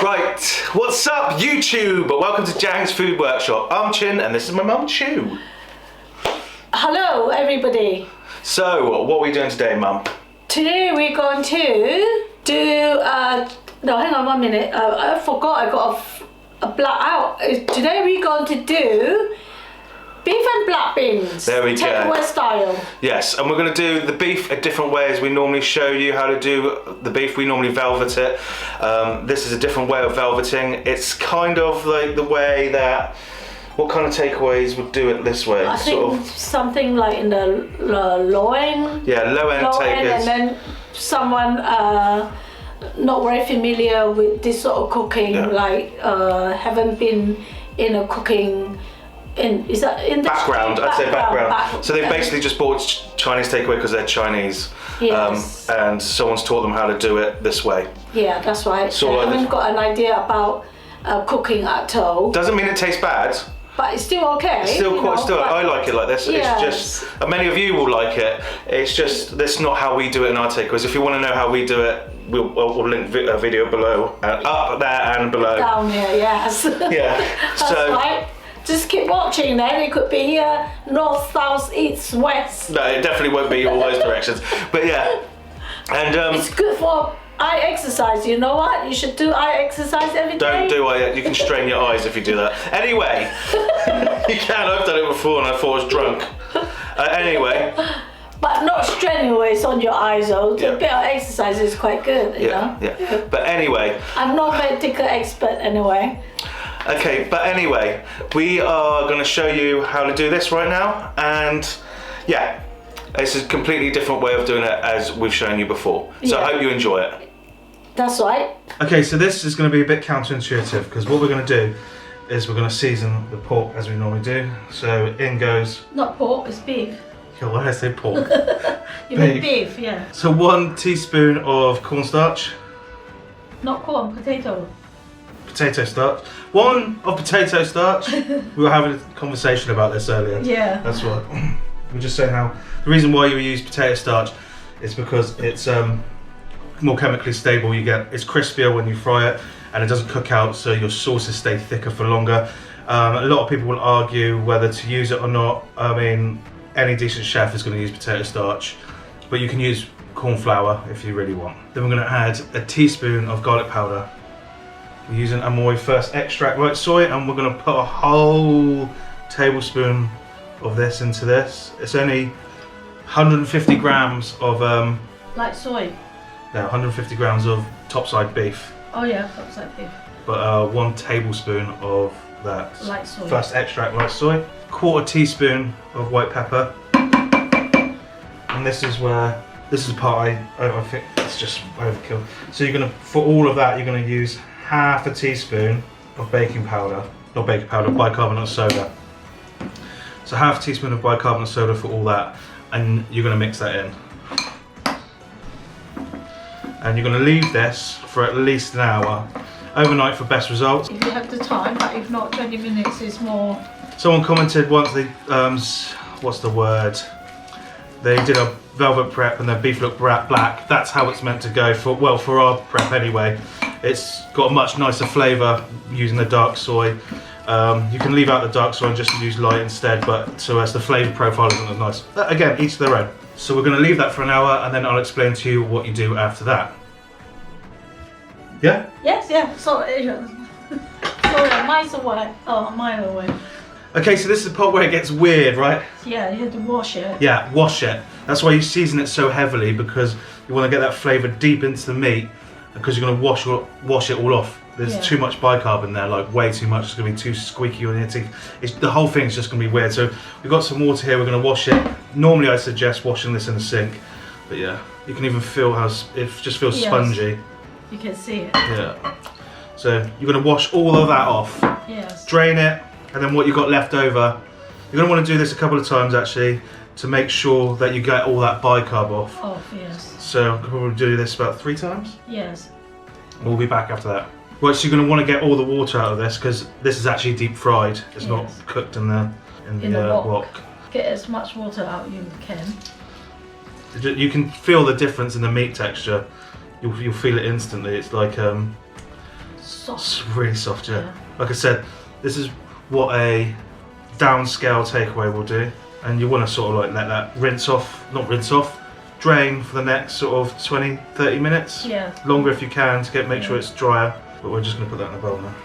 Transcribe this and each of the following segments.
Right, what's up YouTube? Welcome to Ziangs Food Workshop. I'm Chin and this is my mum Choo. Hello everybody. So, what are we doing today, Mum? Today we're going to do, no hang on 1 minute, I forgot, I got a black out. Today we're going to do beef and black beans. There we go. Takeaway style. Yes, and we're going to do the beef a different way as we normally show you how to do the beef. We normally velvet it. This is a different way of velveting. It's kind of like the way that, what kind of takeaways would do it this way? I think something like in the loin. Yeah, low end takers. And then someone not very familiar with this sort of cooking, like haven't been in a cooking is that in the background? I'd say background. So they basically just bought Chinese takeaway because they're Chinese. Yes. And someone's taught them how to do it this way. Yeah, that's right. So I haven't got an idea about cooking at all. Doesn't mean it tastes bad. But it's still okay. It's still I like it like this. Yes. It's just, and many of you will like it. It's just, that's not how we do it in our takeaways. If you want to know how we do it, we'll link a video below, up there and below. Down here, yes. Yeah. That's right. Just keep watching then. It could be here, north, south, east, west. No, it definitely won't be all those directions. But yeah. And it's good for eye exercise. You know what? You should do eye exercise every day. Don't do eye. You can strain your eyes if you do that. Anyway, you can. I've done it before and I thought I was drunk. Anyway. But not strenuous on your eyes though. A bit of exercise is quite good, you know? Yeah. But anyway. I'm not a medical expert anyway. Okay, but anyway, we are going to show you how to do this right now, and yeah, it's a completely different way of doing it as we've shown you before. So I hope you enjoy it. That's right. Okay, so this is going to be a bit counterintuitive because what we're going to do is we're going to season the pork as we normally do. So in goes... Not pork, it's beef. Yeah, why did I say pork? You mean beef, yeah. So 1 teaspoon of cornstarch. Not corn, potato. Potato starch. 1 of potato starch. We were having a conversation about this earlier. Yeah. That's what. We're just saying how the reason why you use potato starch is because it's more chemically stable. It's crispier when you fry it, and it doesn't cook out, so your sauces stay thicker for longer. A lot of people will argue whether to use it or not. I mean, any decent chef is going to use potato starch, but you can use corn flour if you really want. Then we're going to add a teaspoon of garlic powder. We're using Amoy First Extract Light Soy, and we're going to put a whole tablespoon of this into this. It's only 150 grams of light soy. No, 150 grams of topside beef. Oh yeah, topside beef. But 1 tablespoon of that light soy. First Extract Light Soy. 1/4 teaspoon of white pepper. And this is the part I think it's just overkill. So you're gonna, for all of that, you're gonna use 1/2 teaspoon of baking powder, not baking powder, bicarbonate soda. So 1/2 teaspoon of bicarbonate soda for all that, and you're going to mix that in. And you're going to leave this for at least an hour, overnight for best results. If you have the time, but if not, 20 minutes is more. Someone commented once they, what's the word? They did a velvet prep and their beef looked black. That's how it's meant to go for our prep anyway. It's got a much nicer flavour using the dark soy. You can leave out the dark soy and just use light instead, but so as the flavour profile isn't as nice. Again, each to their own. So we're going to leave that for an hour, and then I'll explain to you what you do after that. Yeah? Yes, yeah. Sorry, miles away. Oh, a mile away. Okay, so this is the part where it gets weird, right? Yeah, you have to wash it. Yeah, wash it. That's why you season it so heavily, because you want to get that flavour deep into the meat, because you're going to wash it all off. There's too much bicarb in there, like way too much. It's going to be too squeaky on your teeth. The whole thing's just going to be weird. So we've got some water here. We're going to wash it. Normally I suggest washing this in the sink, but yeah, you can even feel how it just feels spongy. You can see it. Yeah. So you're going to wash all of that off. Yes. Drain it, and then what you've got left over, you're going to want to do this a couple of times actually to make sure that you get all that bicarb off. Off, yes. So we'll do this about 3 times. Yes. We'll be back after that. Right, so you're going to want to get all the water out of this because this is actually deep fried. It's not cooked in the wok. Get as much water out you can. You can feel the difference in the meat texture. You'll feel it instantly. It's like soft. It's really soft, yeah. Like I said, this is what a downscale takeaway will do. And you want to sort of like let that drain for the next sort of 20-30 minutes. Yeah. Longer if you can to make sure it's drier. But we're just going to put that in a bowl now.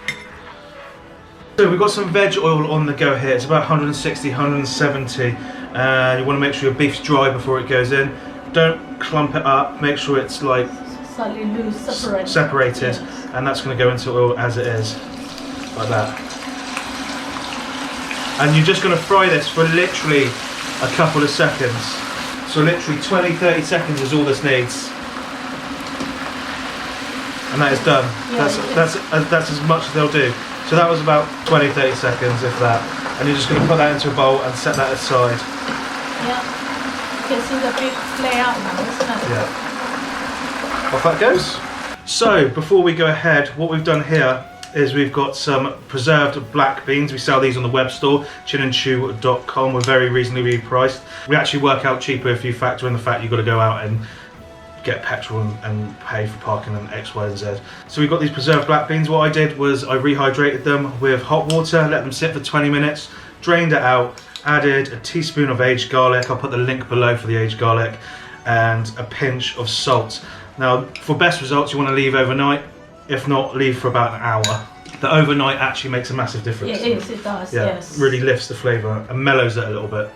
So we've got some veg oil on the go here. It's about 160, 170. You want to make sure your beef's dry before it goes in. Don't clump it up. Make sure it's like slightly loose, separated. Yes. And that's going to go into oil as it is, like that. And you're just going to fry this for literally a couple of seconds. So literally 20-30 seconds is all this needs. And that is done. Yeah, that's as much as they'll do. So that was about 20-30 seconds, if that. And you're just going to put that into a bowl and set that aside. Yeah. You can see the big layout now, isn't it? Yeah. Off that goes. So before we go ahead, what we've done here is we've got some preserved black beans. We sell these on the web store, chinandchoo.com. We're very reasonably priced. We actually work out cheaper if you factor in the fact you've got to go out and get petrol and pay for parking and X, Y, and Z. So we've got these preserved black beans. What I did was I rehydrated them with hot water, let them sit for 20 minutes, drained it out, added a teaspoon of aged garlic. I'll put the link below for the aged garlic, and a pinch of salt. Now, for best results, you want to leave overnight. If not, leave for about an hour. The overnight actually makes a massive difference. It does, yeah, yes. Really lifts the flavour and mellows it a little bit.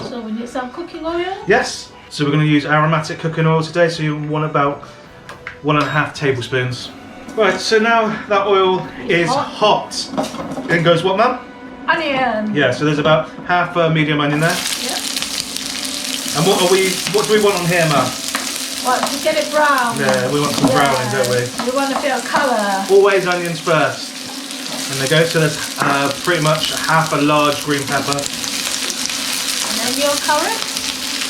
So we need some cooking oil? Yes. So we're going to use aromatic cooking oil today. So you want about 1.5 tablespoons. Right, so now that oil is hot. In goes what, Mum? Onion. Yeah, so there's about half a medium onion there. Yeah. And what do we want on here, Mum? Well, to get it brown. Yeah, we want some browning, don't we? We want a bit of colour. Always onions first. And they go, so there's pretty much half a large green pepper. And then your carrot.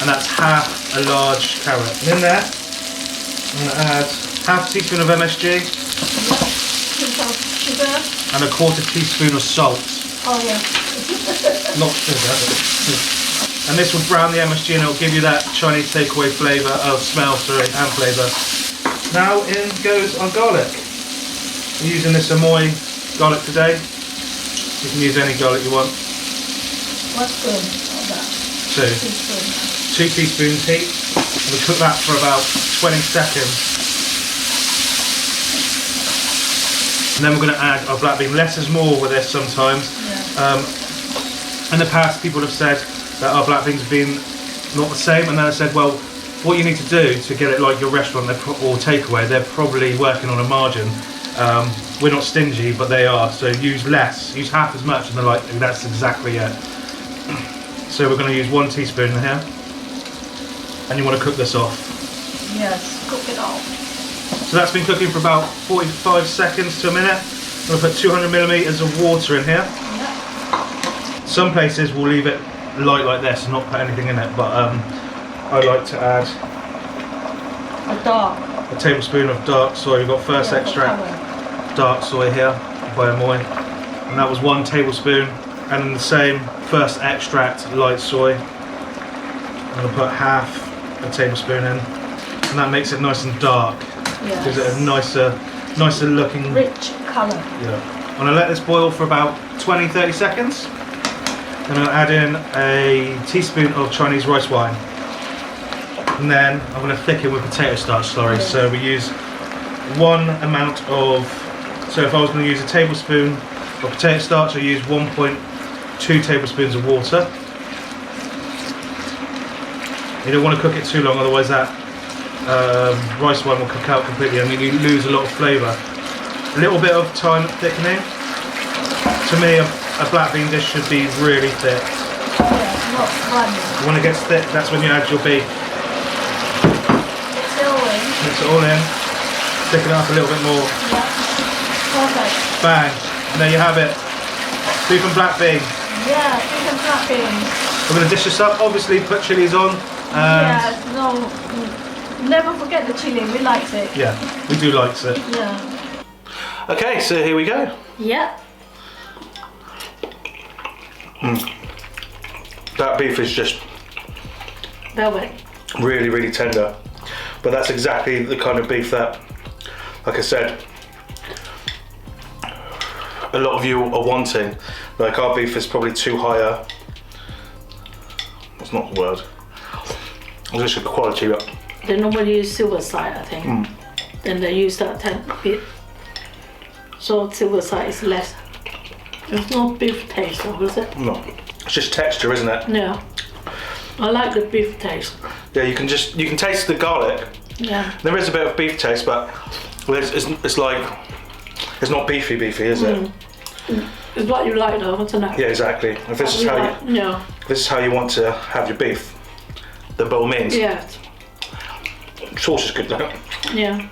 And that's half a large carrot. And in there, I'm going to add half a teaspoon of MSG. Pinch of sugar. And a 1/4 teaspoon of salt. Oh yeah. Not sugar. And this will brown the MSG and it'll give you that Chinese takeaway flavour, smell, and flavour. Now in goes our garlic. We're using this Amoy garlic today. You can use any garlic you want. 1 spoon of that. 2. 2 teaspoons heat. And we'll cook that for about 20 seconds. And then we're going to add our black bean. Less is more with this sometimes. Yeah. In the past, people have said that our black beans have been not the same, and then I said, well, what you need to do to get it like your restaurant or takeaway, they're probably working on a margin. We're not stingy, but they are, so use less, use half as much, and they're like, that's exactly it. So we're going to use 1 teaspoon here, and you want to cook this off. Yes, cook it off. So that's been cooking for about 45 seconds to a minute. I'm going to put 200 millilitres of water in here. Yeah. Some places will leave it light like this and not put anything in it, but I like to add a tablespoon of dark soy. We've got first extract dark soy here by Amoy, and that was 1 tablespoon. And then the same first extract light soy. I'm going to put half a tablespoon in, and that makes it nice and dark. Yes. Gives it a nicer looking, rich colour. Yeah. I'm going to let this boil for about 20-30 seconds. Then I'll add in a teaspoon of Chinese rice wine. And then I'm going to thicken with potato starch slurry. Yes. So we use 1 amount of, so if I was going to use a tablespoon of potato starch, I use 1.2 tablespoons of water. You don't want to cook it too long, otherwise that rice wine will cook out completely and you lose a lot of flavour. A little bit of time thickening. To me, a black bean dish should be really thick. Yeah, not runny. When it gets thick, that's when you add your beef. Mix it all in. Mix it all in. Thicken it up a little bit more. Yeah. Perfect. Bang. And there you have it. Beef and black bean. Yeah, beef and black beans. We're going to dish this up. Obviously, put chilies on. Yeah, no, never forget the chili. We liked it. Yeah, we do like it. Yeah. Okay, so here we go. Yeah. That beef is just Velvet. really, really tender. But that's exactly the kind of beef that, like I said, a lot of you are wanting. Like our beef is probably too higher. That's not the word. It's just a quality. But They normally use silver side, I think. Then they use that 10 bit. So silver side is less. There's no beef taste though, is it? no, it's just texture, isn't it? Yeah. I like the beef taste. Yeah, you can taste the garlic. Yeah. There is a bit of beef taste, but it's like it's not beefy, is it? It's what you like though, isn't it? Yeah, exactly. If this is how if this is how you want to have your beef, then by all means. Yeah. Sauce is good though. Yeah.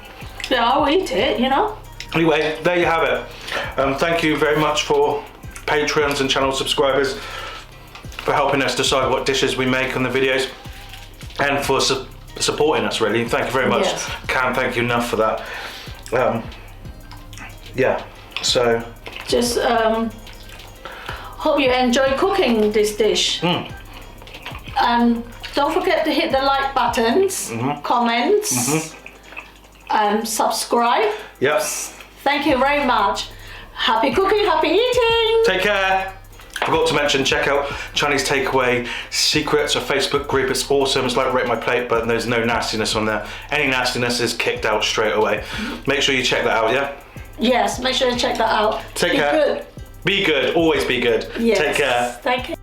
Yeah, I'll eat it, you know. Anyway, there you have it. Thank you very much for Patreons and channel subscribers for helping us decide what dishes we make on the videos and for supporting us, really. Thank you very much. Yes. Can't thank you enough for that. Yeah, so... Just hope you enjoy cooking this dish. And don't forget to hit the like buttons, comments, and subscribe. Yes. Thank you very much. Happy cooking, happy eating. Take care. Forgot to mention, check out Chinese Takeaway Secrets, a Facebook group. It's awesome. It's like Rate My Plate, but there's no nastiness on there. Any nastiness is kicked out straight away. Make sure you check that out, yeah? Yes, make sure you check that out. Take Be care. good. Be good. Always be good. Yes. Take care. Thank you.